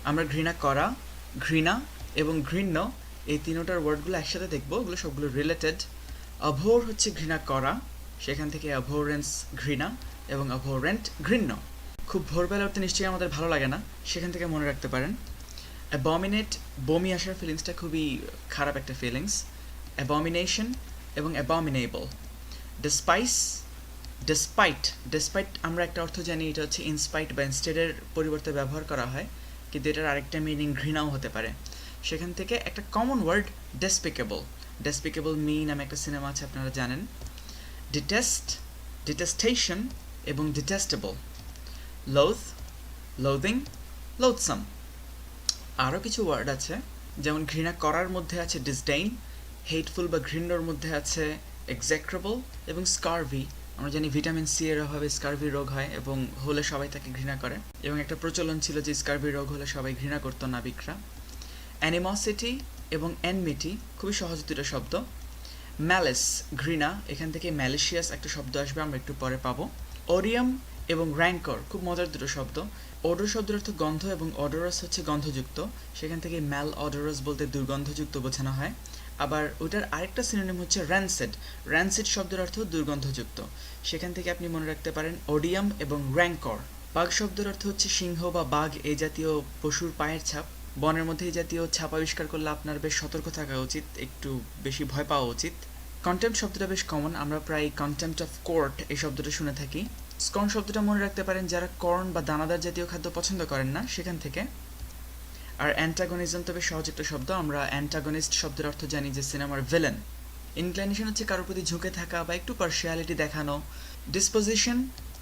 আমরা ঘৃণা করা, ঘৃণা এবং ঘৃণ্য এই তিনোটার ওয়ার্ডগুলো একসাথে দেখবো, ওগুলো সবগুলো রিলেটেড। অভোর হচ্ছে ঘৃণা করা, সেখান থেকে অ্যাভোরেন্স ঘৃণা এবং অ্যাভোরেন্ট ঘৃণ্য। খুব ভোরবেলা উঠতে নিশ্চয়ই আমাদের ভালো লাগে না, সেখান থেকে মনে রাখতে পারেন। অ্যাবমিনেট, বমি আসার ফিলিংসটা খুবই খারাপ একটা ফিলিংস। অ্যাবমিনেশন এবং অ্যাবমিনেবল। ডেসপাইস, ডেসপাইট, ডেসপাইট আমরা একটা অর্থ জানি, এটা হচ্ছে ইনস্পাইট বা ইনস্টেডের পরিবর্তে ব্যবহার করা হয়, কিন্তু এটার আরেকটা মিনিং ঘৃণাও হতে পারে। সেখান থেকে একটা common word despicable. Despicable me নামে একটা সিনেমা আছে, আপনারা জানেন। ডিটেস্ট, ডিটেস্টেশন এবং ডিটেস্টেবল। লোথ, লোদিং, লোথসাম। আরও কিছু ওয়ার্ড আছে, যেমন ঘৃণা করার মধ্যে আছে ডিসডেইন, হেটফুল বা ঘৃণ্যর মধ্যে আছে এক্সেক্রেবল এবং স্কারভি। আমরা জানি ভিটামিন সি এর অভাবে স্কারভি রোগ হয় এবং হলে সবাই তাকে ঘৃণা করে, এবং একটা প্রচলন ছিল যে স্কারভি রোগ হলে সবাই ঘৃণা করতো নাবিকরা। অ্যানিমসিটি এবং এনমিটি, খুবই সহজ দুটো শব্দ। ম্যালিস, ঘৃণা, এখান থেকে ম্যালিশিয়াস একটা শব্দ আসবে, আমরা একটু পরে পাবো। ওরিয়াম এবং র্যাঙ্কর, খুব মজার দুটো শব্দ। ওডর শব্দের অর্থ গন্ধ এবং অডোরাস হচ্ছে গন্ধযুক্ত, সেখান থেকে ম্যাল অডোরাস বলতে দুর্গন্ধযুক্ত বোঝানো হয়। আবার ওইটার আরেকটা সিনোনিম হচ্ছে র্যানসেড। র্যানসেড শব্দের অর্থ দুর্গন্ধযুক্ত, সেখান থেকে আপনি মনে রাখতে পারেন ওডিয়াম এবং র্যাঙ্কর। বাঘ শব্দের অর্থ হচ্ছে সিংহ বা বাঘ, এই জাতীয় পশুর পায়ের ছাপ। বনের মধ্যে এই জাতীয় ছাপ আবিষ্কার করলে আপনার বেশ সতর্ক থাকা উচিত, একটু বেশি ভয় পাওয়া উচিত। কন্টেম্প্ট শব্দটা বেশ কমন, আমরা প্রায় কন্টেম্প্ট অফ কোর্ট এই শব্দটা শুনে থাকি। স্কর্ন শব্দটা মনে রাখতে পারেন যারা কর্ন বা দানাদার জাতীয় খাদ্য পছন্দ করেন না, সেখান থেকে। আর অ্যান্টাগনিজম তো বেশ সহজ একটা শব্দ, আমরা অ্যান্টাগনিস্ট শব্দের অর্থ জানি যে সিনেমার ভিলেন। ইনক্লাইনেশন হচ্ছে কারোর প্রতি ঝুঁকে থাকা বা একটু পার্শিয়ালিটি দেখানো। ডিসপোজিশন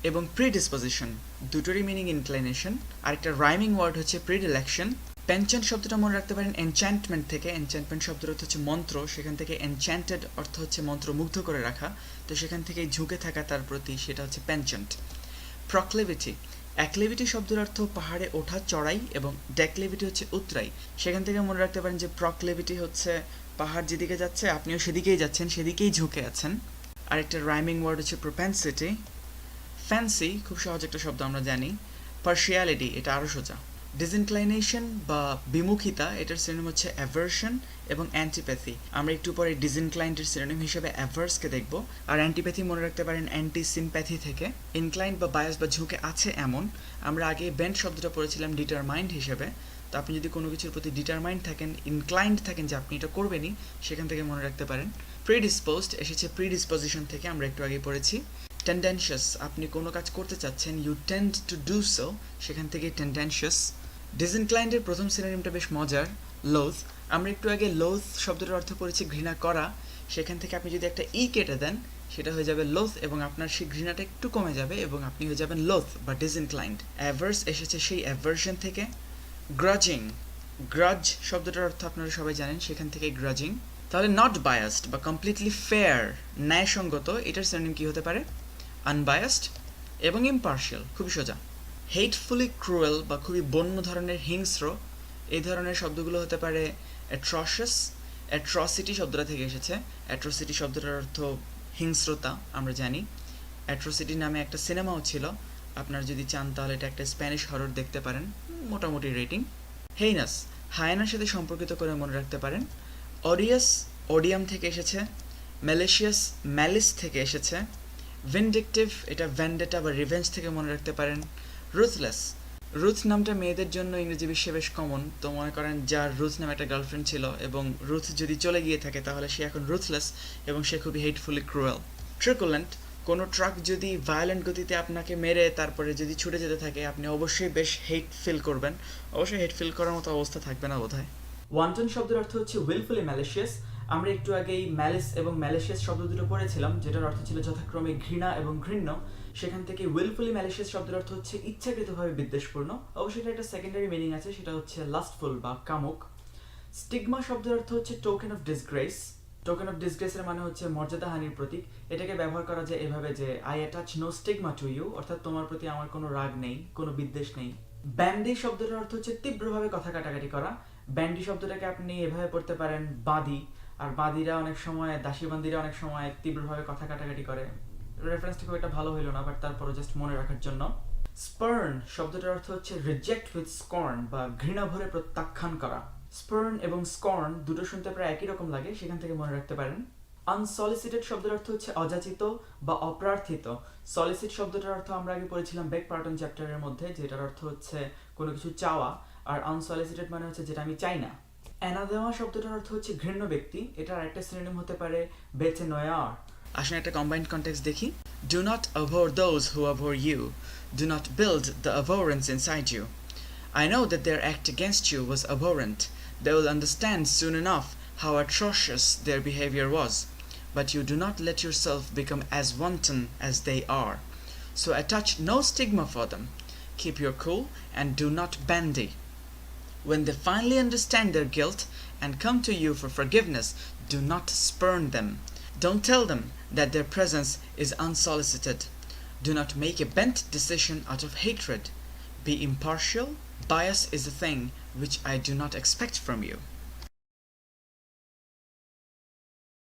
এবং প্রিডিসপোজিশন দুটোরই মিনিং ইনক্লাইনেশন। আরেকটা রাইমিং ওয়ার্ড হচ্ছে প্রিডিলেকশন। পেনচেন্ট শব্দটা মনে রাখতে পারেন এনচ্যান্টমেন্ট থেকে, এনচ্যান্টমেন্ট শব্দের অর্থ হচ্ছে মন্ত্র, সেখান থেকে এনচ্যান্টেড অর্থ হচ্ছে মন্ত্রমুগ্ধ করে রাখা, তো সেখান থেকে ঝুঁকে থাকা তার প্রতি, সেটা হচ্ছে পেনচেন্ট। প্রক্লেভিটি, অ্যাক্লিভিটি শব্দের অর্থ পাহাড়ে ওঠা, চড়াই, এবং ডেক্লিভিটি হচ্ছে উতরাই, সেখান থেকে মনে রাখতে পারেন যে প্রক্লেভিটি হচ্ছে পাহাড় যেদিকে যাচ্ছে আপনিও সেদিকেই যাচ্ছেন, সেদিকেই ঝুঁকে আছেন। আরেকটা রাইমিং ওয়ার্ড হচ্ছে প্রোপেন্সিটি। ফ্যান্সি, খুব সহজ একটা শব্দ আমরা জানি। পার্শিয়ালিটি, এটা আরও সোজা। ডিসইনক্লাইনেশন বা বিমুখিতা, এটার সিনোনিম হচ্ছে অ্যাভার্শন এবং অ্যান্টিপ্যাথি। আমরা একটু পরে ডিসইনক্লাইন্ডের সিনোনিম হিসেবে অ্যাভার্সকে দেখব। আর অ্যান্টিপ্যাথি মনে রাখতে পারেন অ্যান্টি সিম্প্যাথি থেকে। ইনক্লাইন্ড বা বায়াস বা ঝুঁকে আছে এমন, আমরা আগে বেন্ট শব্দটা পড়েছিলাম ডিটারমাইন্ড হিসেবে, তো আপনি যদি কোনো কিছুর প্রতি ডিটারমাইন্ড থাকেন, ইনক্লাইন্ড থাকেন যে আপনি এটা করবেনই, সেখান থেকে মনে রাখতে পারেন। প্রিডিসপোজড এসেছে প্রিডিসপোজিশন থেকে, আমরা একটু আগে পড়েছি। টেন্ডেন্সিয়াস, আপনি কোনো কাজ করতে চাচ্ছেন, you tend to do so, সেখান থেকে টেন্ডেন্সিয়াস। ডিসইনক্লাইন্ডের প্রথম সিনোনিমটা বেশ মজার, লোথ। আমরা একটু আগে লোথ শব্দের অর্থ পড়েছি ঘৃণা করা, সেখান থেকে আপনি যদি একটা ই কেটে দেন সেটা হয়ে যাবে লোথ, এবং আপনার সেই ঘৃণাটা একটু কমে যাবে এবং আপনি হয়ে যাবেন লোথ বা ডিসইনক্লাইন্ড। অ্যাভার্স এসেছে সেই অ্যাভার্শন থেকে। গ্রাজিং, গ্রাজ শব্দটার অর্থ আপনারা সবাই জানেন, সেখান থেকে গ্রাজিং। তাহলে নট বায়াসড বা কমপ্লিটলি ফেয়ার, ন্যায়সঙ্গত, এটার সিনোনিম কি হতে পারে? আনবায়াসড এবং ইম্পার্শিয়াল, খুবই সোজা। হেটফুলি ক্রুয়েল বা খুবই বন্য ধরনের হিংস্র, এই ধরনের শব্দগুলো হতে পারে অ্যাট্রশাস। অ্যাট্রসিটি শব্দটা থেকে এসেছে, অ্যাট্রসিটি শব্দটার অর্থ হিংস্রতা, আমরা জানি। অ্যাট্রসিটি নামে একটা সিনেমাও ছিল, আপনারা যদি চান তাহলে এটা একটা স্প্যানিশ হরর দেখতে পারেন, মোটামুটি রেটিং। হেইনাস, হায়ানার সাথে সম্পর্কিত করে মনে রাখতে পারেন। অডিয়াস, অডিয়াম থেকে এসেছে। ম্যালিশিয়াস, ম্যালিস থেকে এসেছে। ভিনডিকটিভ, এটা ভ্যান্ডেটা বা রিভেঞ্জ থেকে মনে রাখতে পারেন। রুথলেস, রুথ নামটা মেয়েদের জন্য ইংরেজি বিশ্বে বেশ কমন, তো মনে করেন যার রুথ নামে একটা গার্লফ্রেন্ড ছিল এবং রুথ যদি চলে গিয়ে থাকে তাহলে সে এখন রুথলেস এবং সে খুবই হেটফুলি ক্রুয়েল। ট্রিকুলেন্ট, কোনো ট্রাক যদি ভায়োলেন্ট গতিতে আপনাকে মেরে তারপরে যদি ছুটে যেতে থাকে আপনি অবশ্যই বেশ হেট ফিল করবেন, অবশ্যই হেট ফিল করার মতো অবস্থা থাকবে না বোধহয়। ওয়ান্টন শব্দের অর্থ হচ্ছে উইলফুলি ম্যালিশিয়াস। আমরা একটু আগেই ম্যালিস এবং ম্যালিশিয়াস শব্দ দুটো পড়েছিলাম, যেটার অর্থ ছিল যথাক্রমে ঘৃণা এবং ঘৃণ্য, সেখান থেকে উইলফুলি ম্যালিশিয়াস শব্দের অর্থ হচ্ছে ইচ্ছাকৃতভাবে বিদ্বেষপূর্ণ। অবশ্যই এটা একটা সেকেন্ডারি মিনিং আছে, সেটা হচ্ছে লাস্টফুল বা কামুক। স্টিগমা শব্দের অর্থ হচ্ছে token of disgrace. Token of ডিসগ্রেসের মানে হচ্ছে মর্যাদাহানির প্রতীক। এটাকে ব্যবহার করা যায় এভাবে যে I attach no stigma to you, অর্থাৎ তোমার প্রতি আমার কোনো রাগ নেই, কোনো বিদ্বেষ নেই। ব্যান্ডি শব্দের অর্থ হচ্ছে তীব্রভাবে কথা কাটাকাটি করা। ব্যান্ডি শব্দটাকে আপনি এভাবে পড়তে পারেন বাদী, আর বাদীরা অনেক সময়, দাসীবান্দিরা অনেক সময় তীব্রভাবে কথা কাটাকাটি করে। রেফারেন্সটা খুব একটা ভালো হইল না, বাট তারপরও জাস্ট মনে রাখার জন্য। স্পার্ন শব্দটার অর্থ হচ্ছে রিজেক্ট উইথ স্কর্ন বা ঘৃণা ভরে প্রত্যাখ্যান করা। স্পার্ন এবং স্কর্ন দুটো শুনতে প্রায় একই রকম লাগে, সেখান থেকে মনে রাখতে পারেন। আনসলিসিটেড শব্দের অর্থ হচ্ছে অযাচিত বা অপ্রার্থিত। সলিসিট শব্দটার অর্থ আমরা আগে পড়েছিলাম বেক পার্টন চ্যাপ্টারের মধ্যে, যেটার অর্থ হচ্ছে কোনো কিছু চাওয়া, আর আনসলিসিটেড মানে হচ্ছে যেটা আমি চাই না। অ্যানাদেমা শব্দটার অর্থ হচ্ছে ঘৃণ্য ব্যক্তি, এটার একটা সিনোনিম হতে পারে বেচে নয়ার। আসলে একটা কম্বাইন্ড কনটেক্সট দেখি। Do not abhor those who abhor you. Do not build the abhorrence inside you. I know that their act against you was abhorrent. They will understand soon enough how atrocious their behavior was. But you do not let yourself become as wanton as they are. So attach no stigma for them. Keep your cool and do not bandy. When they finally understand their guilt and come to you for forgiveness, do not spurn them. Don't tell them that their presence is unsolicited. Do not make a bent decision out of hatred. Be impartial. Bias is a thing which I do not expect from you.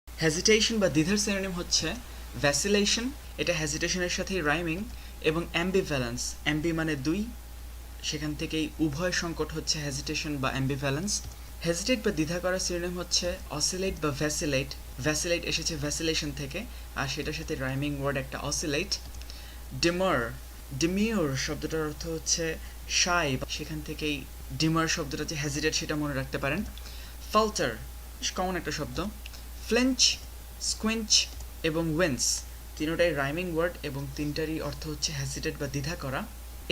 Hesitation বা দ্বিধার synonym হচ্ছে ভ্যাসিলেশন, এটা হেজিটেশনের সাথেই rhyming, এবং অ্যাম্বিভ্যালেন্স, অ্যাম্বি মানে দুই, সেখান থেকেই উভয় সংকট হচ্ছে হেজিটেশন বা অ্যাম্বিভ্যালেন্স। হেজিটেট বা দ্বিধা করার সিনোনিম হচ্ছে অসিলেট বা ভ্যাসিলেট। ভ্যাসিলেট এসেছে ভ্যাসিলেশন থেকে, আর সেটার সাথে রাইমিং ওয়ার্ড একটা অসিলেট। ডিমার, ডিমিউর শব্দটার অর্থ হচ্ছে শাই, সেখান থেকেই ডিমার শব্দটা যে হেজিটেট সেটা মনে রাখতে পারেন। ফাল্টার কমন একটা শব্দ। ফ্লেঞ্চ, স্কুইঞ্চ এবং উইন্স তিনটাই রাইমিং ওয়ার্ড এবং তিনটারই অর্থ হচ্ছে হেজিটেট বা দ্বিধা করা।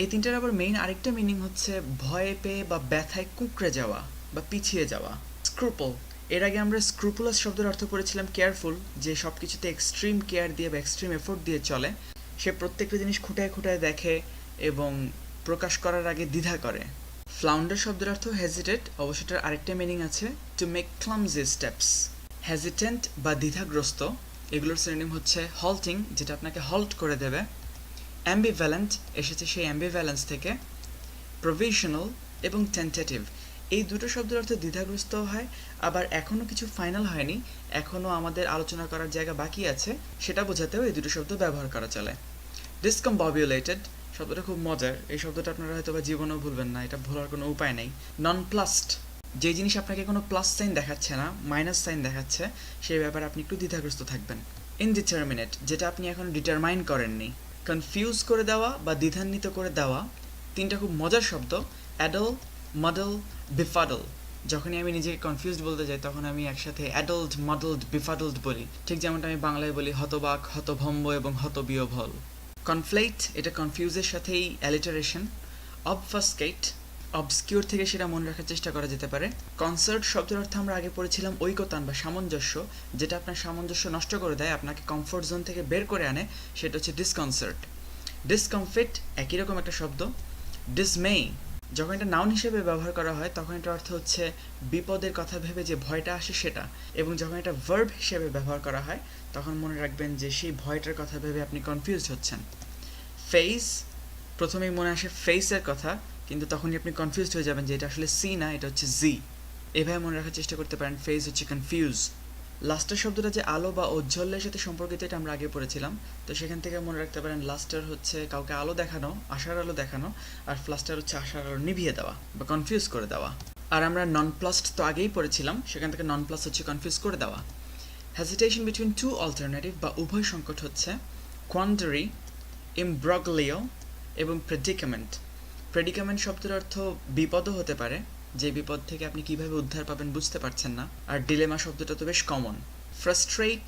এই তিনটার আবার মেইন আরেকটা মিনিং হচ্ছে ভয়ে পেয়ে বা ব্যথায় কুঁকড়ে যাওয়া বা পিছিয়ে যাওয়া। স্ক্রুপল, এর আগে আমরা স্ক্রুপুলাস শব্দের অর্থ করেছিলাম কেয়ারফুল, যে সব কিছুতে এক্সট্রিম কেয়ার দিয়ে বা এক্সট্রিম এফোর্ট দিয়ে চলে, সে প্রত্যেকটা জিনিস খুঁটায় খুঁটায় দেখে এবং প্রকাশ করার আগে দ্বিধা করে। ফ্লাউন্ডার শব্দের অর্থ হেজিটেট, অবশ্যটার আরেকটা মিনিং আছে to make clumsy steps. Hesitant বা দ্বিধাগ্রস্ত, এগুলোর সিনোনিম হচ্ছে হল্টিং, যেটা আপনাকে হল্ট করে দেবে। অ্যাম্বিভ্যালেন্ট এসেছে সেই অ্যাম্বিভ্যালেন্স থেকে। প্রভিশনাল এবং টেন্টেটিভ, এই দুটো শব্দের অর্থ দ্বিধাগ্রস্ত হয়, আবার এখনও কিছু ফাইনাল হয়নি, এখনও আমাদের আলোচনা করার জায়গা বাকি আছে, সেটা বোঝাতেও এই দুটো শব্দ ব্যবহার করা চলে। ডিসকম্ববিউলেটেড শব্দটা খুব মজার, এই শব্দটা আপনারা হয়তো বা জীবনেও ভুলবেন না, এটা ভোলার কোনো উপায় নেই। নন প্লাসড, যে জিনিস আপনাকে কোনো প্লাস সাইন দেখাচ্ছে না, মাইনাস সাইন দেখাচ্ছে, সেই ব্যাপারে আপনি একটু দ্বিধাগ্রস্ত থাকবেন। ইনডিটারমিনেট, যেটা আপনি এখন ডিটারমাইন করেননি। কনফিউজ করে দেওয়া বা দ্বিধান্বিত করে দেওয়া, তিনটা খুব মজার শব্দ। অ্যাডল, মডেল, বিফাডল। যখনই আমি নিজেকে কনফিউজড বলতে যাই তখন আমি একসাথে অ্যাডল্ট, মডেলড, বিফাডল্ড বলি, ঠিক যেমনটা আমি বাংলায় বলি হতবাক, হতভম্ব এবং হতবিহ্বল। কনফ্লেট, এটা কনফিউজের সাথেই অ্যালিটারেশন। অবফাস্কেট, অবস্কিউর থেকে সেটা মনে রাখার চেষ্টা করা যেতে পারে। কনসার্ট শব্দের অর্থ আমরা আগে পড়েছিলাম ঐকতান বা সামঞ্জস্য, যেটা আপনার সামঞ্জস্য নষ্ট করে দেয়, আপনাকে কমফোর্ট জোন থেকে বের করে আনে, সেটা হচ্ছে ডিসকনসার্ট। ডিসকমফিট একই রকম একটা শব্দ। ডিসমে, যখন এটা নাউন হিসেবে ব্যবহার করা হয় তখন এটার অর্থ হচ্ছে বিপদের কথা ভেবে যে ভয়টা আসে সেটা, এবং যখন এটা ভার্ব হিসেবে ব্যবহার করা হয় তখন মনে রাখবেন যে সেই ভয়টার কথা ভেবে আপনি কনফিউজড হচ্ছেন। ফেস, প্রথমেই মনে আসে ফেসের কথা, কিন্তু তখনই আপনি কনফিউজড হয়ে যাবেন যে এটা আসলে সি না, এটা হচ্ছে জি। এভাবে মনে রাখার চেষ্টা করতে পারেন, ফেস হচ্ছে কনফিউজ। লাস্টার শব্দটা যে আলো বা ঔজ্জ্বল্যের সাথে সম্পর্কিত, এটা আমরা আগে পড়েছিলাম, তো সেখান থেকে মনে রাখতে পারেন লাস্টার হচ্ছে কাউকে আলো দেখানো, আশার আলো দেখানো, আর ফ্লাস্টার হচ্ছে আশার আলো নিভিয়ে দেওয়া বা কনফিউজ করে দেওয়া। আর আমরা নন প্লাসড তো আগেই পড়েছিলাম, সেখান থেকে নন প্লাস হচ্ছে কনফিউজ করে দেওয়া। হেজিটেশন বিটুইন টু অল্টারনেটিভ বা উভয় সংকট হচ্ছে কোয়ান্ডারি, ইমব্রগলিও এবং প্রেডিকামেন্ট। প্রেডিকামেন্ট শব্দের অর্থ বিপদও হতে পারে, যে বিপদ থেকে আপনি কিভাবে উদ্ধার পাবেন বুঝতে পারছেন না, আর ডিলেমা শব্দটা তো বেশ কমন। ফ্রাস্ট্রেট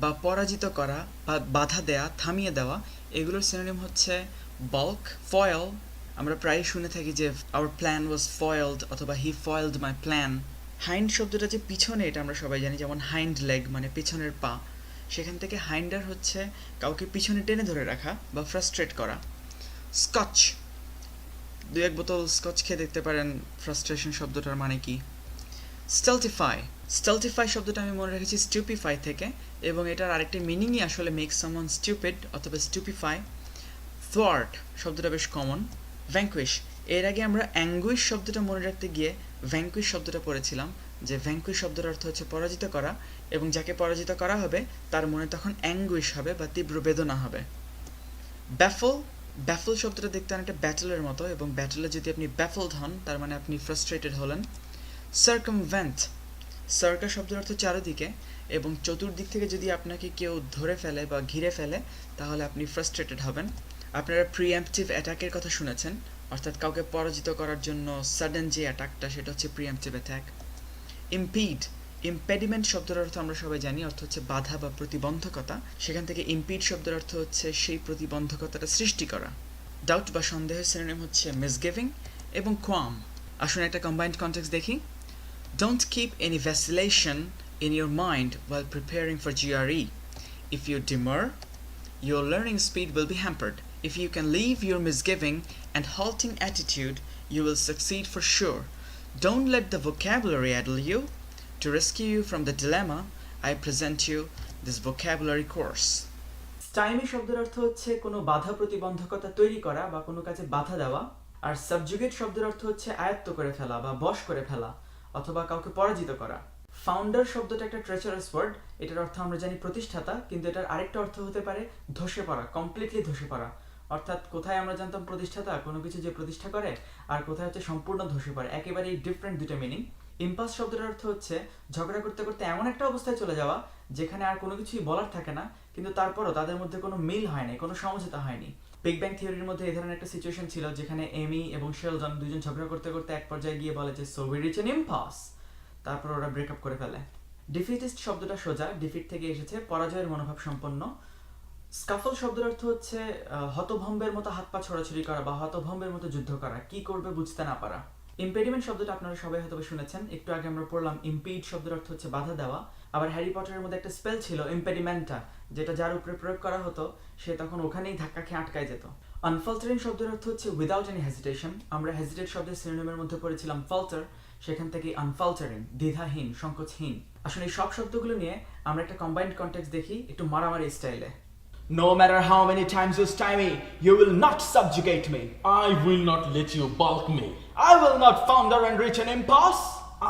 বা পরাজিত করা বা বাধা দেয়া, থামিয়ে দেওয়া, এগুলোর সিনোনিম হচ্ছে বাল্ক। ফয়েল, আমরা প্রায়ই শুনে থাকি যে আওয়ার প্ল্যান ওয়াজ ফয়েলড অথবা হি ফয়েলড মাই প্ল্যান। হাইন্ড শব্দটা যে পিছনে, এটা আমরা সবাই জানি, যেমন হাইন্ড লেগ মানে পিছনের পা, সেখান থেকে হাইন্ডার হচ্ছে কাউকে পিছনে টেনে ধরে রাখা বা ফ্রাস্ট্রেট করা। স্কচ, দু এক বোতল স্কচ খেয়ে দেখতে পারেন ফ্রাস্ট্রেশন শব্দটার মানে কি। স্টেলটিফাই, স্টেলটিফাই শব্দটা আমি মনে রেখেছি স্টুপিফাই থেকে, এবং এটার আরেকটা মিনিংই আসলে মেক সামওয়ান স্টুপিড অথবা স্টুপিফাই। থোয়ার্ট শব্দটা বেশ কমন। ভ্যাঙ্কুইশ, এর আগে আমরা অ্যাঙ্গুইশ শব্দটা মনে রাখতে গিয়ে ভ্যাঙ্কুইশ শব্দটা পড়েছিলাম, যে ভ্যাঙ্কুইশ শব্দের অর্থ হচ্ছে পরাজিত করা, এবং যাকে পরাজিত করা হবে তার মনে তখন অ্যাঙ্গুইশ হবে বা তীব্র বেদনা হবে। ব্যাফল ব্যাফল শব্দটা দেখতে অনেকটা ব্যাটলের মতো, এবং ব্যাটলে যদি আপনি ব্যাফলড হন তার মানে আপনি ফ্রাস্ট্রেটেড হলেন। সার্কামভেন্ট, সার্কা শব্দের অর্থ চারিদিকে, এবং চতুর্দিক থেকে যদি আপনাকে কেউ ধরে ফেলে বা ঘিরে ফেলে তাহলে আপনি ফ্রাস্ট্রেটেড হবেন। আপনারা প্রিএম্পটিভ অ্যাটাকের কথা শুনেছেন, অর্থাৎ কাউকে পরাজিত করার জন্য সাডেন যে অ্যাটাকটা সেটা হচ্ছে প্রিএম্পটিভ অ্যাটাক। ইম্পিড, ইম্পেডিমেন্ট শব্দের অর্থ আমরা সবাই জানি, অর্থ হচ্ছে বাধা বা প্রতিবন্ধকতা, সেখান থেকে ইম্পিড শব্দের অর্থ হচ্ছে সেই প্রতিবন্ধকতাটা সৃষ্টি করা। ডাউট বা সন্দেহের সিনোনিম হচ্ছে মিসগিভিং এবং কোয়াম। আসুন একটা কম্বাইন্ড কনটেক্সট দেখি। Don't keep any vacillation in your mind while preparing for GRE. If you demur, your learning speed will be hampered. If you can leave your misgiving and halting attitude, you will succeed for sure. Don't let the vocabulary addle you. To rescue you from the dilemma, I present you this vocabulary course. স্টাইমি শব্দের অর্থ হচ্ছে কোনো বাধা প্রতিবন্ধকতা তৈরি করা বা কোনো কাজে বাধা দেওয়া, আর সাবজুগেট শব্দের অর্থ হচ্ছে আয়ত্ত করে ফেলা বা বশ করে ফেলা অথবা কাউকে পরাজিত করা। ফাউন্ডার শব্দটা একটা ট্রেচারাস ওয়ার্ড, এটার অর্থ আমরা জানি প্রতিষ্ঠাতা, কিন্তু এটার আরেকটা অর্থ হতে পারে ধসে পড়া, কমপ্লিটলি ধসে পড়া। অর্থাৎ কোথায় আমরা জানতাম প্রতিষ্ঠাতা কোনো কিছু যে প্রতিষ্ঠা করে, আর কোথায় হচ্ছে সম্পূর্ণ ধসে পড়ে, একেবারেই ডিফারেন্ট দুটো মিনিং। ইম্পাস শব্দের অর্থ হচ্ছে ঝগড়া করতে করতে এমন একটা অবস্থায় চলে যাওয়া যেখানে আর কোনো কিছুই বলার থাকে না, কিন্তু তারপরও তাদের মধ্যে কোনো মিল হয়নি, কোনো সমঝোতা হয়নি। বিগ ব্যাং থিওরির মধ্যে এই ধরনের একটা সিচুয়েশন ছিল যেখানে এমি এবং শেলডন দুজন ঝগড়া করতে করতে এক পর্যায়ে গিয়ে বলে যে সো উই রিচ অ্যান ইম্পাস, তারপর ওরা ব্রেকআপ করে ফেলে। ডিফিটিস্ট শব্দটা সোজা, ডিফিট থেকে এসেছে, পরাজয়ের মনোভাব সম্পন্ন। স্কাফল শব্দের অর্থ হচ্ছে হতভম্বের মতো হাত পা ছোড়াছুড়ি করা বা হতভম্বের মতো যুদ্ধ করা, কি করবে বুঝতে না পারা। ইম্পেডিমেন্ট শব্দটা আপনারা সবাই হয়তো শুনেছেন, একটু আগে আমরা পড়লাম ইম্পিড শব্দের অর্থ হচ্ছে বাধা দেওয়া। আবার হ্যারি পটারের মধ্যে একটা স্পেল ছিল ইম্পেডিমেন্টা, যেটা যার উপরে প্রয়োগ করা হতো সে তখন ওখানেই ধাক্কা খেয়ে আটকায় যেত। আনফাল্টারিং শব্দের অর্থ হচ্ছে উইদাউট এনি হেজিটেশন। আমরা হেজিটেট শব্দের সিনোনিমের মধ্যে পড়েছিলাম ফাল্টার, সেখান থেকে আনফাল্টারিং, দ্বিধাহীন, সংকোচহীন। আসলে এই সব শব্দগুলো নিয়ে আমরা একটা কম্বাইন্ড কনটেক্সট দেখি একটু মারামারি স্টাইলে। No matter how many times you stymie, you will not subjugate me. I will not let you balk me. I will not founder and reach an impasse.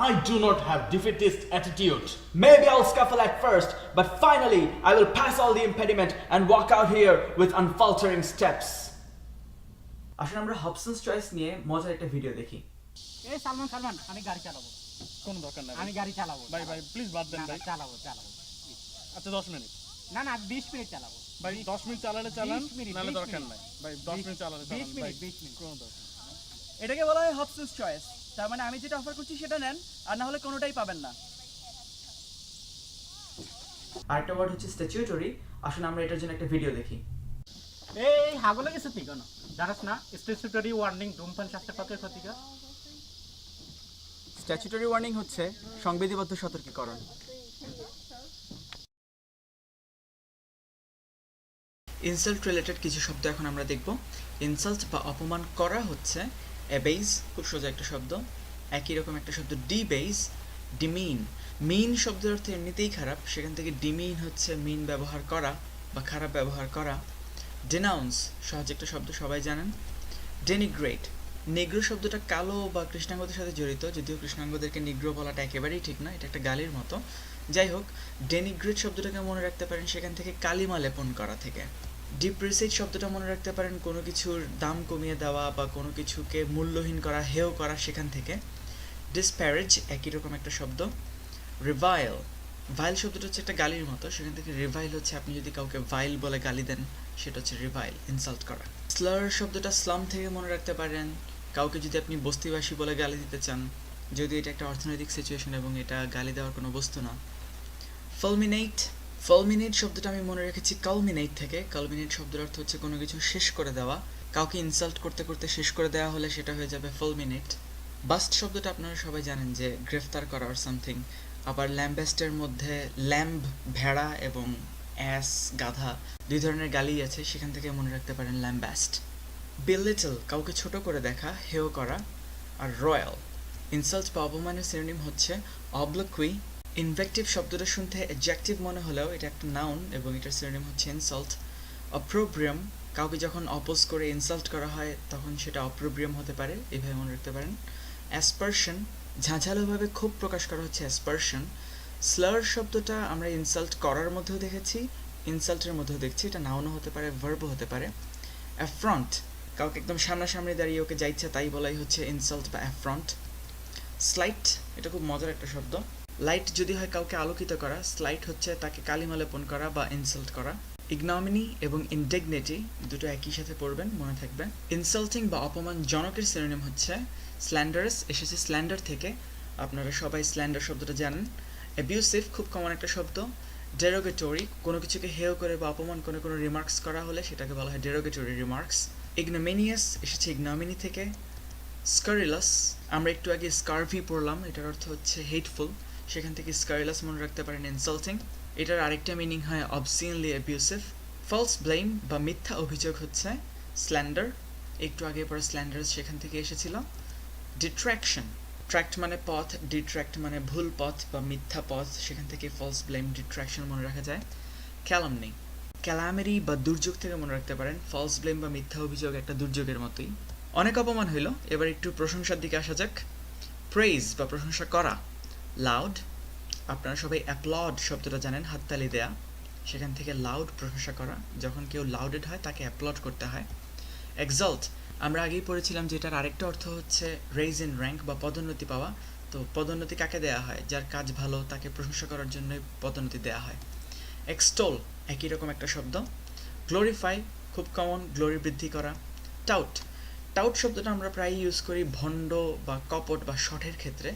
I do not have defeatist attitude. Maybe I'll scuffle at first, but finally I will pass all the impediment and walk out here with unfaltering steps. আসলে আমরা হবসন্স choice নিয়ে মজার একটা video দেখি। এই সালমান আমি গাড়ি চালাবো। কোনো দরকার নাই। আমি গাড়ি চালাবো। ভাই প্লিজ বাদ দেন ভাই। চালাবো। আচ্ছা 10 মিনিট। না 20 মিনিট চালাবো। ভাই 10 মিনিট চালালে চালান, 20 মিনিট, নালে 20 দরকার মিনিট। নাই। ভাই 10 মিনিট চালালে চালান 20 ভাই। Minute, 20 minute. কোনো দরকার নাই। এটাকে বলা হয় হবসন্স চয়েস। তার মানে আমি যেটা অফার করছি সেটা নেন, আর না হলে কোনোটাই পাবেন না। আরেকটা ওয়ার্ড হচ্ছে স্ট্যাচুটরি। আসলে আমরা এটার জন্য একটা ভিডিও দেখি। এই হাগলে গেছে তুই কেন? জানাস না স্ট্যাচুটরি ওয়ার্নিং ধূমপান স্বাস্থ্যের পক্ষে ক্ষতিকর। স্ট্যাচুটরি ওয়ার্নিং হচ্ছে সংবিধিবদ্ধ সতর্কীকরণ। ইনসাল্ট রিলেটেড কিছু শব্দ এখন আমরা দেখব। ইনসাল্ট বা অপমান করা হচ্ছে অ্যাবেইজ, খুব সোজা একটা শব্দ। একই রকম একটা শব্দ ডিবেইজ, ডিমিন। মিন শব্দের অর্থ এমনিতেই খারাপ, সেখান থেকে ডিমিন হচ্ছে মিন ব্যবহার করা বা খারাপ ব্যবহার করা। ডেনাউন্স সহজ একটা শব্দ, সবাই জানেন। ডেনিগ্রেট, নিগ্রো শব্দটা কালো বা কৃষ্ণাঙ্গদের সাথে জড়িত, যদিও কৃষ্ণাঙ্গদেরকে নিগ্রো বলাটা একেবারেই ঠিক না, এটা একটা গালির মতো। যাই হোক, ডেনিগ্রেট শব্দটাকে মনে রাখতে পারেন সেখান থেকে কালিমা লেপন করা থেকে। ডিপ্রিসিয়েট শব্দটা মনে রাখতে পারেন কোনো কিছুর দাম কমিয়ে দেওয়া বা কোনো কিছুকে মূল্যহীন করা, হেয় করা, সেখান থেকে। ডিসপ্যারেজ একই রকম একটা শব্দ। রিভাইল, ভাইল শব্দটা হচ্ছে একটা গালির মতো, সেখান থেকে রিভাইল হচ্ছে আপনি যদি কাউকে ভাইল বলে গালি দেন সেটা হচ্ছে রিভাইল, ইনসাল্ট করা। স্লার শব্দটা স্লাম থেকে মনে রাখতে পারেন, কাউকে যদি আপনি বস্তিবাসী বলে গালি দিতে চান, যদিও এটা একটা অর্থনৈতিক সিচুয়েশন এবং এটা গালি দেওয়ার কোনো বস্তু না। ফালমিনেট, ফালমিনেট শব্দটা আমি মনে রেখেছি কালমিনেট থেকে। কালমিনেট শব্দের অর্থ হচ্ছে কোনো কিছু শেষ করে দেওয়া, কাউকে ইনসাল্ট করতে করতে শেষ করে দেওয়া হলে সেটা হয়ে যাবে ফালমিনেট। বাস্ট শব্দটা আপনারা সবাই জানেন যে গ্রেফতার করা অর সামথিং। আবার ল্যাম্বেস্টের মধ্যে ল্যাম্ব ভেড়া এবং অ্যাস গাধা, দুই ধরনের গালি আছে, সেখান থেকে মনে রাখতে পারেন ল্যাম্বাস্ট। বেলিটল কাউকে ছোট করে দেখা, হেয় করা। আর রয়্যাল, ইনসাল্ট বা অপমানের সিনোনিম হচ্ছে অবলোকুই। ইনভেক্টিভ শব্দটা শুনতে অ্যাডজেক্টিভ মনে হলেও এটা একটা নাউন এবং এটার সিনোনিম হচ্ছে ইনসাল্ট। অপ্রোব্রিয়াম, কাউকে যখন অপোজ করে ইনসাল্ট করা হয় তখন সেটা অপ্রোব্রিয়াম হতে পারে, এইভাবে মনে রাখতে পারেন। অ্যাসপারশন, ঝাঁঝালোভাবে ক্ষোভ প্রকাশ করা হচ্ছে অ্যাসপারশন। স্লার শব্দটা আমরা ইনসাল্ট করার মধ্যেও দেখেছি, ইনসাল্টের মধ্যেও দেখছি, এটা নাউনও হতে পারে, ভার্বও হতে পারে। অ্যাফ্রন্ট, কাউকে একদম সামনাসামনি দাঁড়িয়ে ওকে যা ইচ্ছা তাই বলাই হচ্ছে ইনসাল্ট বা অ্যাফ্রন্ট। স্লাইট, এটা খুব মজার একটা শব্দ। লাইট যদি হয় কাউকে আলোকিত করা, স্লাইট হচ্ছে তাকে কালিমা লেপন করা বা ইনসাল্ট করা। ইগনোমিনি এবং ইনডিগনিটি দুটো একই সাথে পড়বেন, মনে থাকবে। ইনসাল্টিং বা অপমানজনকের সিনোনিম হচ্ছে স্ল্যান্ডারাস, এসেছে স্ল্যান্ডার থেকে, আপনারা সবাই স্ল্যান্ডার শব্দটা জানেন। অ্যাবিউসিভ, খুব কমন একটা শব্দ। ডেরোগেটরি, কোনো কিছুকে হেয় করে বা অপমান করে কোনো রিমার্কস করা হলে সেটাকে বলা হয় ডেরোগেটরি রিমার্কস। ইগনোমিনিয়াস এসেছে ইগনোমিনি থেকে। স্কারিলাস, আমরা একটু আগে স্কারভি পড়লাম, এটার অর্থ হচ্ছে হেটফুল, সেখান থেকে স্কারিলাস মনে রাখতে পারেন ইনসাল্টিং। এটার আরেকটা মিনিং হয় অবসিনলি অ্যাবিউসিভ। ফলস ব্লেম বা মিথ্যা অভিযোগ হচ্ছে স্ল্যান্ডার, একটু আগে পরে স্ল্যান্ডার সেখান থেকে এসেছিল। ডিট্র্যাকশন, ট্র্যাক্ট মানে পথ, ডিট্র্যাক্ট মানে ভুল পথ বা মিথ্যা পথ, সেখান থেকে ফলস ব্লেম ডিট্র্যাকশন মনে রাখা যায়। ক্যালামনি, ক্যালামিটি বা দুর্যোগ থেকে মনে রাখতে পারেন, ফলস ব্লেম বা মিথ্যা অভিযোগ একটা দুর্যোগের মতোই। অনেক অপমান হইল, এবার একটু প্রশংসার দিকে আসা যাক। প্রেইজ বা প্রশংসা করা। লাউড, আপনারা সবাই অ্যাপ্লড শব্দটা জানেন, হাততালি দেয়া, সেখান থেকে লাউড প্রশংসা করা, যখন কেউ লাউডেড হয় তাকে অ্যাপ্লড করতে হয়। এক্সাল্ট, আমরা আগেই পড়েছিলাম যে এটার আরেকটা অর্থ হচ্ছে রেইজ ইন র্যাঙ্ক বা পদোন্নতি পাওয়া। তো পদোন্নতি কাকে দেয়া হয়? যার কাজ ভালো তাকে প্রশংসা করার জন্যই পদোন্নতি দেয়া হয়। এক্সটোল, একই রকম একটা শব্দ। গ্লোরিফাই, খুব কমন, গ্লোরি বৃদ্ধি করা। টাউট, টাউট শব্দটা আমরা প্রায় ইউজ করি ভণ্ড বা কপট বা শঠের ক্ষেত্রে।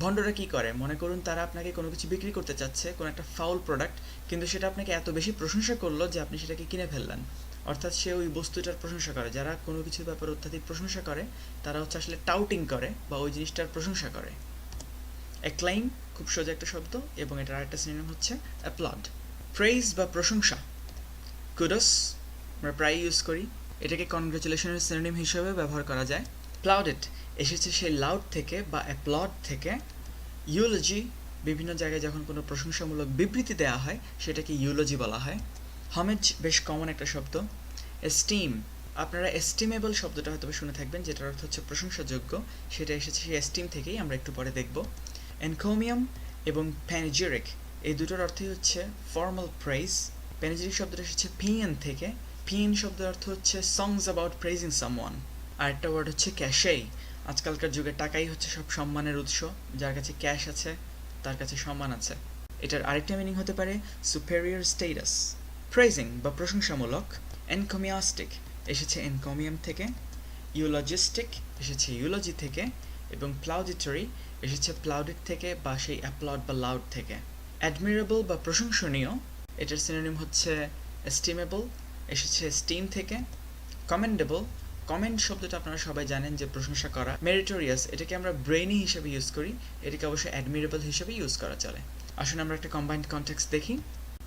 ভণ্ডরা কি করে? মনে করুন তারা আপনাকে কোনো কিছু বিক্রি করতে চাচ্ছে, কোনো একটা ফাউল প্রোডাক্ট, কিন্তু সেটা আপনাকে এত বেশি প্রশংসা করলো যে আপনি সেটাকে কিনে ফেললেন। অর্থাৎ সে ওই বস্তুটার প্রশংসা করে। যারা কোনো কিছুর ব্যাপারে অত্যাধিক প্রশংসা করে তারা হচ্ছে আসলে টাউটিং করে বা ওই জিনিসটার প্রশংসা করে। অ্যাক্লাইম, খুব সোজা একটা শব্দ, এবং এটার আরেকটা সিনোনিম হচ্ছে অ্যাপ্লড। প্রেইজ বা প্রশংসা। কুডোস, আমরা প্রায় ইউজ করি, এটাকে কনগ্রাচুলেশনের সিনোনিম হিসেবে ব্যবহার করা যায়। প্লাউডেড এসেছে সেই লাউড থেকে বা অ্যাপ্লড থেকে। ইউলজি, বিভিন্ন জায়গায় যখন কোনো প্রশংসামূলক বিবৃতি দেওয়া হয় সেটাকে ইউলজি বলা হয়। হমেজ, বেশ কমন একটা শব্দ। এস্টিম, আপনারা এস্টিমেবল শব্দটা হয়তো শুনে থাকবেন, যেটার অর্থ হচ্ছে প্রশংসাযোগ্য, সেটা এসেছে সেই এস্টিম থেকেই, আমরা একটু পরে দেখব। এনকোমিয়াম এবং প্যানেজিরিক, এই দুটোর অর্থই হচ্ছে ফর্মাল প্রেইজ। প্যানেজিরিক শব্দটা এসেছে পিএন থেকে, পিএন শব্দের অর্থ হচ্ছে সংস অ্যাবাউট প্রেইজিং সামওয়ান। আরেকটা ওয়ার্ড হচ্ছে ক্যাশেই, আজকালকার যুগে টাকাই হচ্ছে সব সম্মানের উৎস, যার কাছে ক্যাশ আছে তার কাছে সম্মান আছে। এটার আরেকটা মিনিং হতে পারে সুপেরিয়র স্টেটাস। প্রেজিং বা প্রশংসামূলক। এনকমিয়াস্টিক এসেছে এনকমিয়াম থেকে। ইউলজিস্টিক এসেছে ইউলজি থেকে, এবং প্লাউডিটরি এসেছে প্লাউডেড থেকে বা সেই অ্যাপ্লড বা লাউড থেকে। অ্যাডমিরেবল বা প্রশংসনীয়, এটার সিনোনিম হচ্ছে এস্টিমেবল, এসেছে স্টিম থেকে। কমেন্ডেবল, কমেন্ট শব্দটা আপনারা সবাই জানেন যে প্রশংসা করা। মেরিটোরিয়াস, এটাকে আমরা ব্রেইনি হিসেবে ইউজ করি, এটাকে অবশ্যই অ্যাডমিরেবল হিসেবে ইউজ করা চলে। আসুন আমরা একটা কম্বাইন্ড কনটেক্সট দেখি।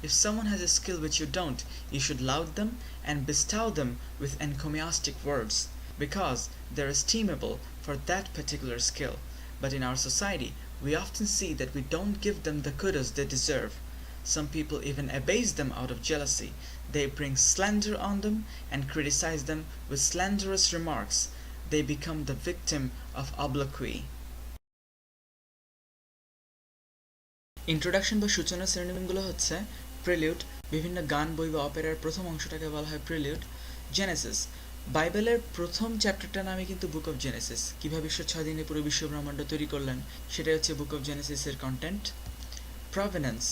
If someone has a skill which you don't, you should laud them and bestow them with encomiastic words, because they're estimable for that particular skill. But in our society, we often see that we don't give them the kudos they deserve. Some people even abase them out of jealousy. They bring slander on them and criticize them with slanderous remarks. They become the victim of obloquy. Introduction বা সূচনা সিনোনিমগুলো হচ্ছে prelude, বিভিন্ন গান, বই বা অপেরার প্রথম অংশটাকে বলা হয় প্রিলিউড। জেনেসিস, বাইবেলের প্রথম চ্যাপ্টারটার নামে কিন্তু বুক অফ জেনেসিস, কীভাবে ঈশ্বর 6 দিনে পুরো বিশ্ব ব্রহ্মাণ্ড তৈরি করলেন সেটাই হচ্ছে বুক অফ জেনেসিসের কন্টেন্ট। প্রভেনেন্স,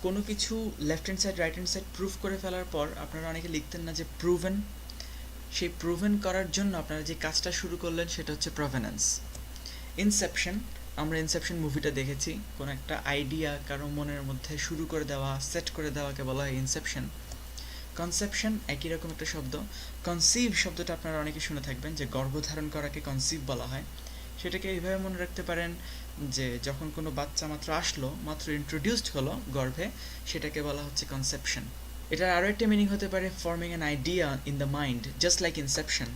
কোনো কিছু left hand side right hand side prove করে ফেলার পর আপনারা অনেকে লিখতেন না যে প্রুভেন, সেই প্রুভেন করার জন্য আপনারা যে কাজটা শুরু করলেন সেটা হচ্ছে প্রভেনেন্স। ইনসেপশন, আমরা ইনসেপশন মুভিটা দেখেছি, কোনো একটা আইডিয়া কারো মনের মধ্যে শুরু করে দেওয়া, সেট করে দেওয়াকে বলা হয় ইনসেপশন। কনসেপশন, একই রকম একটা শব্দ। কনসিভ শব্দটা আপনারা অনেকে শুনে থাকবেন যে গর্ভধারণ করাকে কনসিভ বলা হয়, সেটাকে এইভাবে মনে রাখতে পারেন যে যখন কোনো বাচ্চা মাত্র আসলো, মাত্র ইন্ট্রোডিউসড হলো গর্ভে, সেটাকে বলা হচ্ছে কনসেপশন। এটার আরও একটা মিনিং হতে পারে forming an idea in the mind, just like Inception.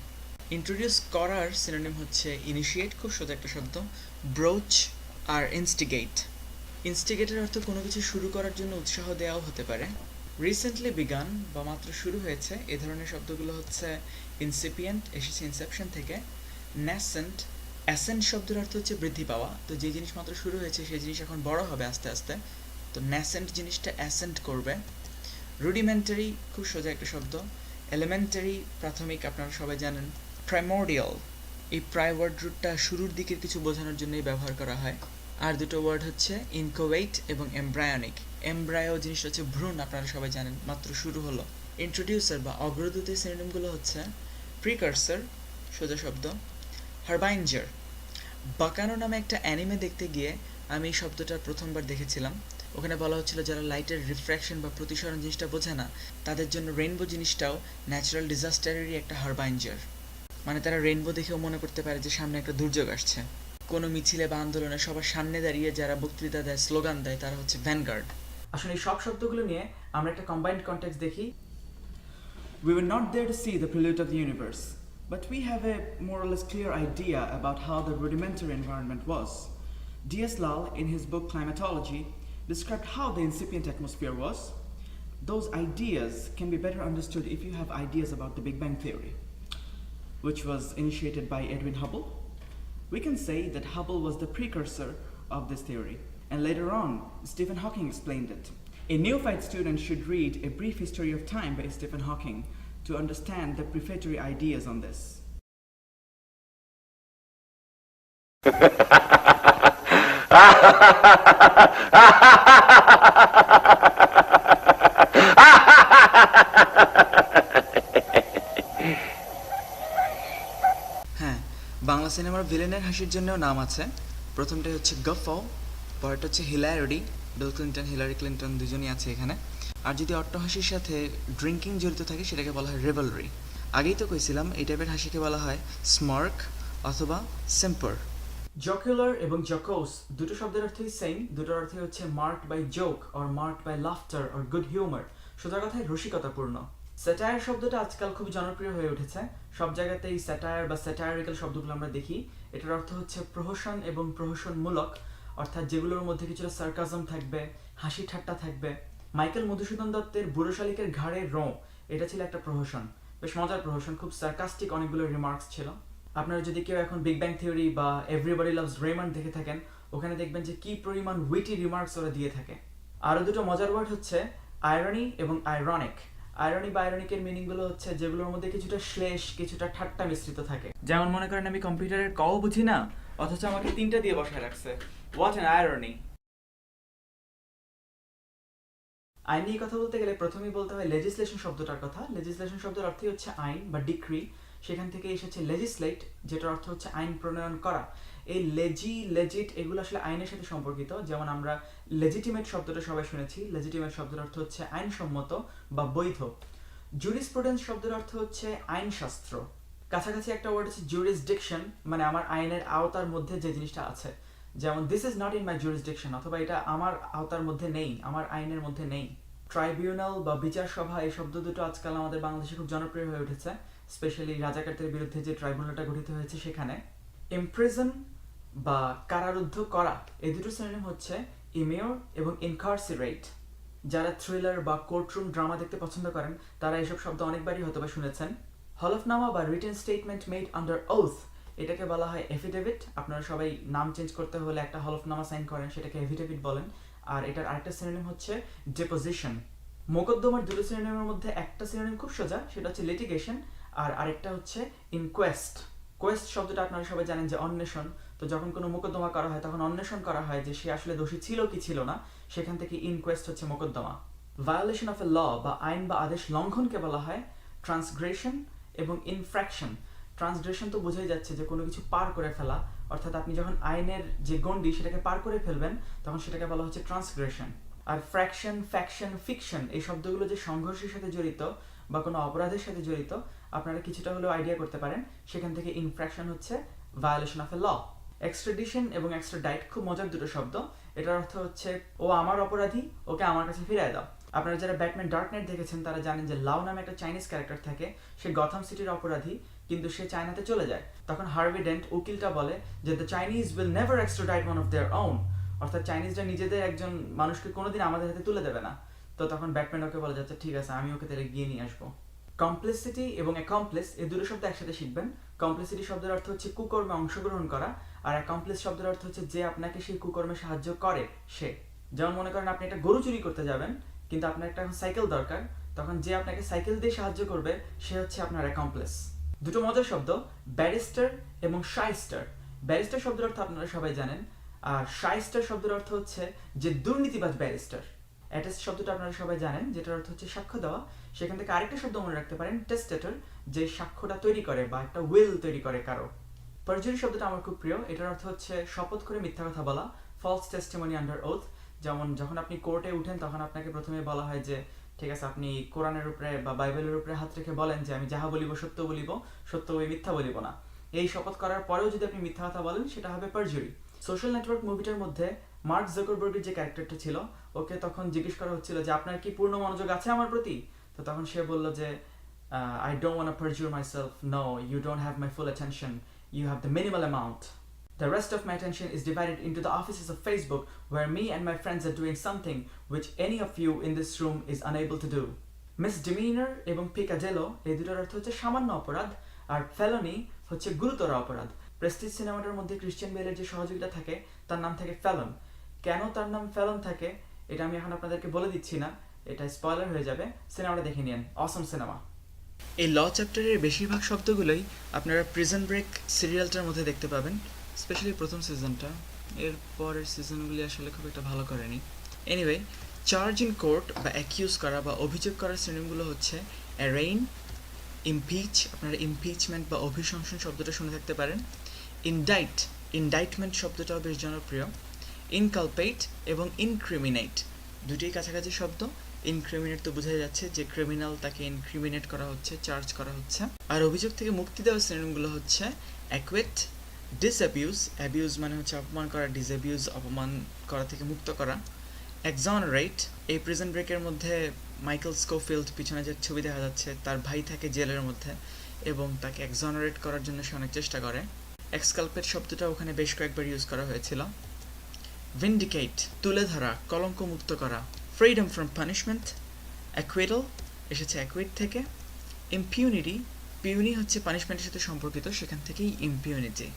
Introduce করার সিনোনিম হচ্ছে ইনিশিয়েট, খুব সোজা একটা শব্দ। ব্রোচ আর ইনস্টিগেট, ইনস্টিগেটের অর্থ কোনো কিছু শুরু করার জন্য উৎসাহ দেওয়াও হতে পারে। রিসেন্টলি বিগান বা মাত্র শুরু হয়েছে, এ ধরনের শব্দগুলো হচ্ছে ইনসিপিয়েন্ট, এসেছে ইনসেপশন থেকে। ন্যাসেন্ট, অ্যাসেন্ট শব্দের অর্থ হচ্ছে বৃদ্ধি পাওয়া, তো যে জিনিস মাত্র শুরু হয়েছে সেই জিনিস এখন বড় হবে আস্তে আস্তে, তো ন্যাসেন্ট জিনিসটা অ্যাসেন্ট করবে। রুডিমেন্টারি, খুব সোজা একটা শব্দ। এলিমেন্টারি প্রাথমিক আপনারা সবাই জানেন। প্রাইমোরিয়াল, এই প্রাই ওয়ার্ড রুটটা শুরুর দিকের কিছু বোঝানোর জন্যই ব্যবহার করা হয়। আর দুটো ওয়ার্ড হচ্ছে ইনকোয়েট এবং এমব্রায়োনিক। এমব্রায়ো জিনিসটা হচ্ছে ভ্রূণ, আপনারা সবাই জানেন, মাত্র শুরু হলো। ইন্ট্রোডিউসার বা অগ্রদূতের সিনোনিমগুলো হচ্ছে প্রিকার্সর, সোজা শব্দ, হারবাইঞ্জার। বাকানো নামে একটা অ্যানিমে দেখতে গিয়ে আমি এই শব্দটা প্রথমবার দেখেছিলাম। ওখানে বলা হচ্ছিল যারা লাইটের রিফ্র্যাকশন বা প্রতিসরণ জিনিসটা বোঝে না, তাদের জন্য রেইনবো জিনিসটাও ন্যাচারাল ডিজাস্টারেরই একটা হারবাইঞ্জার। মানে তারা রেইনবো দেখেও মনে করতে পারে যে সামনে একটা দুর্যোগ আসছে। কোনো মিছিলে বা আন্দোলনে সবার সামনে দাঁড়িয়ে যারা বক্তৃতা দেয়, স্লোগান দেয়, তারা হচ্ছে ভ্যানগার্ড। আসলে এই সব শব্দগুলো নিয়ে আমরা একটা কম্বাইন্ড কনটেক্সট দেখি। We were not there to see the prelude of the universe, but we have a more or less clear idea about how the rudimentary environment was. D.S. Lal, in his book Climatology, described how the incipient atmosphere was. Those ideas can be better understood if you have ideas about the Big Bang Theory, which was initiated by Edwin Hubble. We can say that Hubble was the precursor of this theory, and later on, Stephen Hawking explained it. A neophyte student should read A Brief History of Time by Stephen Hawking to understand the prefatory ideas on this. হ্যাঁ, বাংলা সিনেমার ভিলেনের হাসির জন্যও নাম আছে। প্রথমটাই হচ্ছে গফো, পরেরটা হচ্ছে Hillary. Bill Clinton, Hillary Clinton দুজনই আছে এখানে। আর যদি অট্টহাসির সাথে ড্রিঙ্কিং জড়িত থাকে সেটাকে বলা হয় রেভেলরি। আগেই তো কইছিলাম এই টাইপের হাসিকে বলা হয় স্মার্ক অথবা সিম্পার। জকুলার এবং জকোস দুটো শব্দের অর্থই সেম, দুটোর অর্থই হচ্ছে marked by joke or marked by laughter or good humour, সোজা কথায় রসিকতাপূর্ণ। স্যাটায়ার শব্দটা আজকাল খুব জনপ্রিয় হয়ে উঠেছে। সব জায়গাতেই স্যাটায়ার বা স্যাটায়ারিক্যাল শব্দগুলো আমরা দেখি। এটার অর্থ হচ্ছে প্রহসন এবং প্রহসনমূলক, অর্থাৎ যেগুলোর মধ্যে কিছুটা সার্কাজম থাকবে, হাসি ঠাট্টা থাকবে। মাইকেল মধুসূদন দত্তের বুড়ো শালিকের ঘাড়ে রোঁ, এটা ছিল একটা প্রহসন, বেশ মজার প্রহসন, খুব সার্কাস্টিক অনেকগুলো রিমার্কস ছিল। আপনারা যদি কেউ এখন বিগ ব্যাং থিওরি বা এভরিবডি লাভস রেমন্ড দেখে থাকেন, ওখানে দেখবেন যে কি পরিমাণ উইটি রিমার্কস ওরা দিয়ে থাকে। আরও দুটো মজার ওয়ার্ড হচ্ছে আয়রনি এবং আইরনিক। আয়রনি বা আইরনিকের মিনিংগুলো হচ্ছে যেগুলোর মধ্যে কিছুটা শ্লেষ, কিছুটা ঠাট্টা মিশ্রিত থাকে। যেমন মনে করেন আমি কম্পিউটারের কও বুঝি না, অথচ আমাকে 3টা দিয়ে বসায় রাখছে। What an irony. আইন নিয়ে কথা বলতে গেলে প্রথমেই বলতে হয় লেজিসলেশন শব্দটার কথা। লেজিসলেশন শব্দের অর্থই হচ্ছে আইন বা ডিক্রি। সেখান থেকে এসেছে লেজিসলেট, যেটার অর্থ হচ্ছে আইন প্রণয়ন করা। এই লেজি, লেজিট এগুলো আসলে আইনের সাথে সম্পর্কিত। যেমন আমরা লেজিটিমেট শব্দটা সবাই শুনেছি। লেজিটিমেট শব্দের অর্থ হচ্ছে আইনসম্মত বা বৈধ। জুরিসপ্রুডেন্স শব্দের অর্থ হচ্ছে আইনশাস্ত্র। কাছাকাছি একটা ওয়ার্ড হচ্ছে জুরিসডিকশন, মানে আমার আইনের আওতার মধ্যে যে জিনিসটা আছে। যেমন this is not in my jurisdiction, অথবা এটা আমার আওতার মধ্যে নেই, আমার আইনের মধ্যে নেই। ট্রাইব্যুনাল বা বিচার সভা, এই শব্দ দুটো আজকাল আমাদের বাংলাদেশে খুব জনপ্রিয় হয়ে উঠেছে, স্পেশালি রাজাকারদের বিরুদ্ধে যে ট্রাইব্যুনালটা গঠিত হয়েছে সেখানে। ইমপ্রিজন বা কারারুদ্ধ করা, এই দুটো সিনোনিম হচ্ছে ইমিওর এবং ইনকারসিরেট। যারা থ্রিলার বা কোর্টরুম ড্রামা দেখতে পছন্দ করেন তারা এসব শব্দ অনেকবারই হয়তো বা শুনেছেন। হলফনামা বা written statement made under oath, এটাকে বলা হয় এফিডেভিট। আপনারা সবাই নাম চেঞ্জ করতে হলে একটা হলফনামা সাইন করেন, সেটাকে এফিডেভিট বলেন। আর এটার আরেকটা সিনোনিম হচ্ছে ডিপোজিশন। মোকদ্দমার দুটো সিনোনিমের মধ্যে একটা সিনোনিম খুব সোজা, সেটা হচ্ছে লিটিগেশন, আর আরেকটা হচ্ছে ইনকোয়েস্ট। কোয়েস্ট শব্দটা আপনারা সবাই জানেন যে অন্বেষণ। তো যখন কোনো মোকদ্দমা করা হয় তখন অন্বেষণ করা হয় যে সে আসলে দোষী ছিল কি ছিল না, সেখান থেকে ইনকোয়েস্ট হচ্ছে মোকদ্দমা। ভায়োলেশন অফ এ ল বা আইন বা আদেশ লঙ্ঘনকে বলা হয় ট্রান্সগ্রেশন এবং ইনফ্র্যাকশন। ট্রান্সগ্রেশন তো বোঝাই যাচ্ছে যে কোনো কিছু পার করে ফেলা, অর্থাৎ আপনি যখন আইনের যে গণ্ডি সেটাকে পার করে ফেলবেন তখন সেটাকে বলা হচ্ছে ট্রান্সগ্রেশন। আর ফ্র্যাকশন, ফ্যাকশন, ফিকশন এই শব্দগুলো যে সংঘর্ষের সাথে জড়িত বা কোনো অপরাধের সাথে জড়িত, আপনারা কিছুটা হলেও আইডিয়া করতে পারেন। সেখান থেকে ইনফ্র্যাকশন হচ্ছে violation of a law. Extradition এবং এক্সট্রাডাইট খুব মজার দুটো শব্দ। এটার অর্থ হচ্ছে ও আমার অপরাধী, ওকে আমার কাছে ফিরিয়ে দাও। আপনারা যারা ব্যাটম্যান ডার্ক নাইট দেখেছেন তারা জানেন যে লাও নামে একটা চাইনিজ ক্যারেক্টার থাকে, সে গথম সিটির অপরাধী, কিন্তু সে চায়নাতে চলে যায়। তখন হার্ভি ডেন্ট উকিলটা বলে যে the Chinese will never extradite one of their own, অর্থাৎ চাইনিজরা নিজেদের একজন মানুষকে কোনোদিন আমাদের হাতে তুলে দেবে না। তো তখন ব্যাটম্যান ওকে বলে যাচ্ছে ঠিক আছে, আমি ওকে তাহলে গিয়ে নিয়ে আসবো। কমপ্লিসিটি এবং অ্যাকমপ্লিস এই দুটো শব্দ একসাথে শিখবেন। কমপ্লিসিটি শব্দের অর্থ হচ্ছে কুকর্মে অংশগ্রহণ করা, আর অ্যাকমপ্লিস শব্দের অর্থ হচ্ছে যে আপনাকে সেই কুকর্মে সাহায্য করে সে। যেমন মনে করেন আপনি একটা গরু চুরি করতে যাবেন, কিন্তু আপনার একটা সাইকেল দরকার, তখন যে আপনাকে সাইকেল দিয়ে সাহায্য করবে সে হচ্ছে আপনার অ্যাকমপ্লেস। দুটো মজার শব্দ, ব্যারিস্টার এবং শাইস্টার। ব্যারিস্টার শব্দের অর্থ আপনারা সবাই জানেন, আর শাইস্টার শব্দের অর্থ হচ্ছে যে দুর্নীতিবাজ ব্যারিস্টার। অ্যাটেস্ট শব্দটা আপনারা সবাই জানেন, যেটার অর্থ হচ্ছে সাক্ষ্য দেওয়া। সেখান থেকে আরেকটা শব্দ মনে রাখতে পারেন, টেস্টেটর, যে সাক্ষ্যটা তৈরি করে বা একটা উইল তৈরি করে কারো। পারজুরি শব্দটা আমার খুব প্রিয়। এটার অর্থ হচ্ছে শপথ করে মিথ্যা কথা বলা, ফলস টেস্টিমনি আন্ডার ওথ। যেমন যখন আপনি কোর্টে উঠেন তখন আপনাকে প্রথমে বলা হয় যে ঠিক আছে, আপনি কোরআনের উপরে বা বাইবেলের উপরে হাত রেখে বলেন যে আমি যাহা বলিব সত্য বলিব, সত্য বই মিথ্যা বলিব না। এই শপথ করার পরেও যদি আপনি মিথ্যা কথা বলেন সেটা হবে পারজুরি। সোশ্যাল নেটওয়ার্ক মুভিটার মধ্যে মার্ক জাকারবার্গের যে ক্যারেক্টারটা ছিল, ওকে তখন জিজ্ঞেস করা হচ্ছিল যে আপনার কি পূর্ণ মনোযোগ আছে আমার প্রতি? তো তখন সে বলল যে I don't want to perjure myself. No, you don't have my full attention. You have the minimal amount. The rest of my attention is divided into the offices of Facebook, where me and my friends are doing something which any of you in this room is unable to do. Misdemeanor এবং পিকাডেলো এই দুটোর অর্থ হচ্ছে সামান্য অপরাধ, আর ফেলনি হচ্ছে গুরুতর অপরাধ। প্রেস্টিজ সিনেমাটার মধ্যে ক্রিশ্চিয়ান বেলের যে সহযোগিতা থাকে তার নাম থাকে ফেলন। কেন তার নাম ফেলন থাকে এটা আমি এখন আপনাদেরকে বলে দিচ্ছি না, এটা স্পয়লার হয়ে যাবে। সিনেমাটা দেখে নিন, অসম সিনেমা। এই ল চ্যাপ্টারের বেশিরভাগ শব্দগুলোই আপনারা প্রিজন ব্রেক সিরিয়ালটার মধ্যে দেখতে পাবেন, স্পেশালি প্রথম সিজনটা। এর পরের সিজনগুলি আসলে খুব একটা ভালো করেনি। এনিওয়ে, চার্জ ইন কোর্ট বা অ্যাকিউজ করা বা অভিযোগ করার শ্রেণীগুলো হচ্ছে অ্যারেইন, ইমপিচ, আপনারা ইমপিচমেন্ট বা অভিশংসন শব্দটা শুনে থাকতে পারেন। ইনডাইট, ইনডাইটমেন্ট শব্দটাও বেশ জনপ্রিয়। ইনকালপেট এবং ইনক্রিমিনেট, দুটোই কাছাকাছি শব্দ। ইনক্রিমিনেট তো বোঝা যাচ্ছে যে ক্রিমিনাল, তাকে ইনক্রিমিনেট করা হচ্ছে, চার্জ করা হচ্ছে। আর অভিযোগ থেকে মুক্তি দেওয়ার শ্রেণীগুলো হচ্ছে অ্যাকুয়েট, ডিসঅ্যাবিউজ, অ্যাবিউজ মানে হচ্ছে অপমান করা, ডিসঅ্যাবিউজ অপমান করা থেকে মুক্ত করা। এক্সঅনারেট, এই প্রিজন ব্রেকের মধ্যে মাইকেল স্কোফিল্ড, পিছনে যে ছবি দেখা যাচ্ছে, তার ভাই থাকে জেলের মধ্যে এবং তাকে এক্সঅনারেট করার জন্য সে অনেক চেষ্টা করে। এক্সকালপেট শব্দটা ওখানে বেশ কয়েকবার ইউজ করা হয়েছিল। ভিন্ডিকেট, তুলে ধরা, কলঙ্ক মুক্ত করা। ফ্রিডম ফ্রম পানিশমেন্ট, অ্যাকুইটাল এসেছে অ্যাকুইট থেকে। ইম্পিউনিটি, পিউনি হচ্ছে পানিশমেন্টের সাথে সম্পর্কিত, সেখান থেকেই ইম্পিউনিটি।